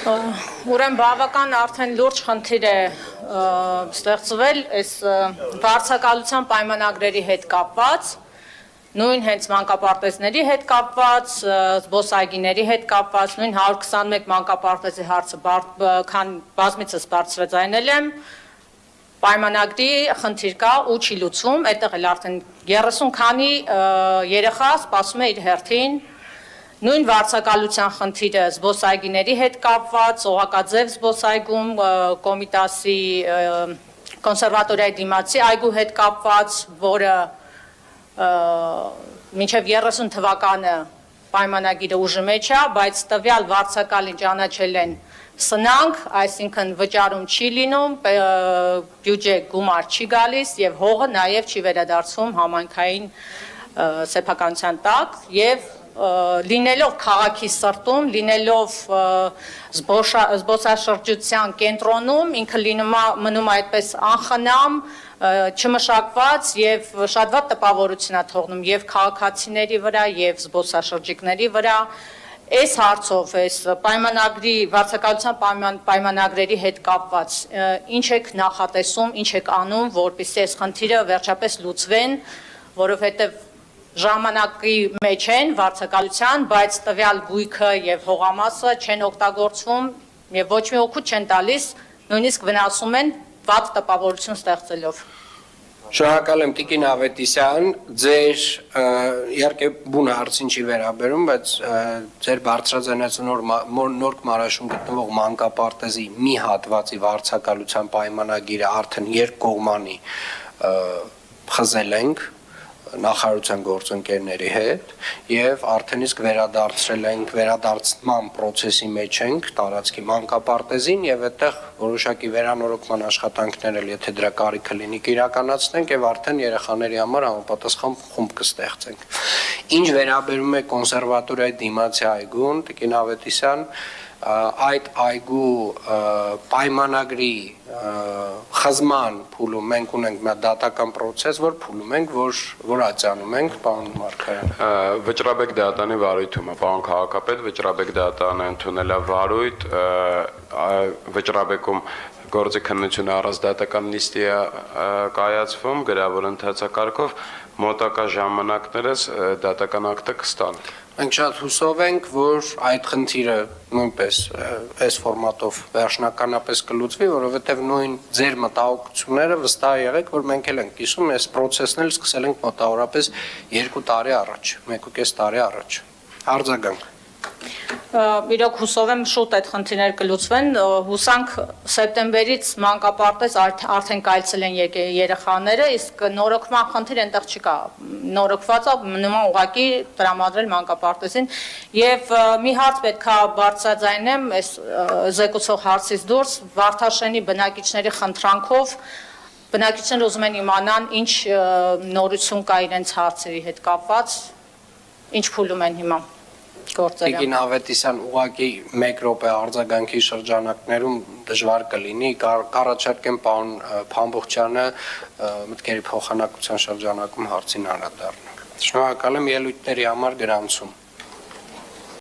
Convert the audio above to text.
Ուրեմն բավական արդեն լուրջ խնդիր է ստեղծվել այս վարձակալության պայմանագրերի հետ կապված, նույն հենց մանկապարտեզների հետ կապված, զբոսայգիների հետ կապված, նույն 121 մանկապարտեզի հարցը բազմիցս բարձրաձայնել եմ, պայմանագրի խնդիր կա ու չի լուծվում, այդտեղ էլ արդեն 30 քանի երեխա սպասում է իր հերթին, նույն վարձակալության խնդիրը զբոսայգիների հետ կապված, Օղակաձև զբոսայգում Կոմիտասի կոնսերվատորիայի դիմացի այգու հետ կապված, որը մինչև 30 թվականը պայմանագիրը ուժի մեջ է, բայց տվյալ վարձակալին ճանաչել են սնանկ, այսինքն վճարում չի լինում, բյուջե գումար չի գալիս եւ հողը նաեւ չի վերադարձվում համայնքային սեփականության տակ եւ լինելով քաղաքի սրտում, լինելով զբոսաշրջության կենտրոնում, ինքը մնում է այդպես անխնամ, չմշակված եւ շատ վատ տպավորություն է թողնում եւ քաղաքացիների վրա եւ զբոսաշրջիկների վրա այս հարցով, այս պայմանագրի վարձակալության պայմանագրերի հետ կապված ինչ եք նախատեսում, ինչ եք անում, որպեսզի այս խնդիրը վերջապես լուծվեն, որովհետեւ ժամանակի մեջ են վարձակալության, բայց տվյալ գույքը եւ հողամասը չեն օգտագործվում եւ ոչ մի օգուտ չեն տալիս, նույնիսկ վնասում են վատ տպավորություն ստեղծելով։ Շնորհակալ եմ Տիկին Ավետիսյան, ձեր իհարկե բուն հարցին չի վերաբերում, բայց ձեր բարձրաձայնած նոր մարաշում գտնվող մանկապարտեզի մի հատվածի վարձակալության պայմանագիրը արդեն երկկողմանի խզել ենք նախարարության գործընկերների հետ եւ արդեն իսկ վերադարձրել ենք վերադարձման process-ի մեջ ենք տարածքի մանկապարտեզին եւ այդտեղ որոշակի վերանորոգման աշխատանքներ էլ եթե դրա կարիքը լինի կիրականացնենք եւ արդեն երեխաների համար համապատասխան խումբ կստեղծենք։ Ինչ վերաբերում է կոնսերվատորիայի դիմացի այգուն, Տիկին Ավետիսյան, այդ այգու պայմանագրի խզման փուլում մենք ունենք մի դատական process, որ փուլում ենք, որ աջանում ենք, պարոն Մարգարյան։ Վճռաբեկ դատարանի վարույթում է, պարոն քաղաքապետ, Վճռաբեկ դատարանը ընդունել է վարույթ, Վճռաբեկում գործի քննությունը առանց դատական նիստի է կայացվում, գրավոր ընթացակարգով, մոտակա ժամանակներս դատական ակտը կստանք։ Մենք շատ հուսով ենք, որ այդ խնդիրը նույնպես այս ֆորմատով վերջնականապես կլուծվի, որովհետև նույն ձեր մտահոգությունները վստահ եղեք, որ մենք էլ ենք կիսում, այս process-ն էլ սկսել ենք մոտավորապես 2 տարի առաջ, 1.5 տարի առաջ։ Արձագանք։ Իրոք հուսով եմ շուտ այդ խնդիրները կլուծվեն, հուսանք սեպտեմբերից մանկապարտեզ արդեն կայացել են երեխաները, իսկ նորոգման խնդիր այնտեղ չկա, նորոգվածը նման ուղղակի տրամադրել մանկապարտեզին եւ մի հարց պետք է բարձրաձայնեմ, այս զեկուցող հարցից դուրս Վարդաշենի բնակիչների խնդրանքով բնակիչները ուզում են իմանան ինչ նորություն կա իրենց հարցերի հետ կապված, ինչ փուլում են հիմա։ Տիկին Ավետիսյան, ուղղակի 1 րոպե արձագանքի շրջանակներում դժվար կլինի, կառաջարկեմ պարոն Փամբուխչյանը մտքերի փոխանակության շրջանակում հարցին անդրադառնալ։ Շնորհակալ եմ ելույթների համար գրանցում։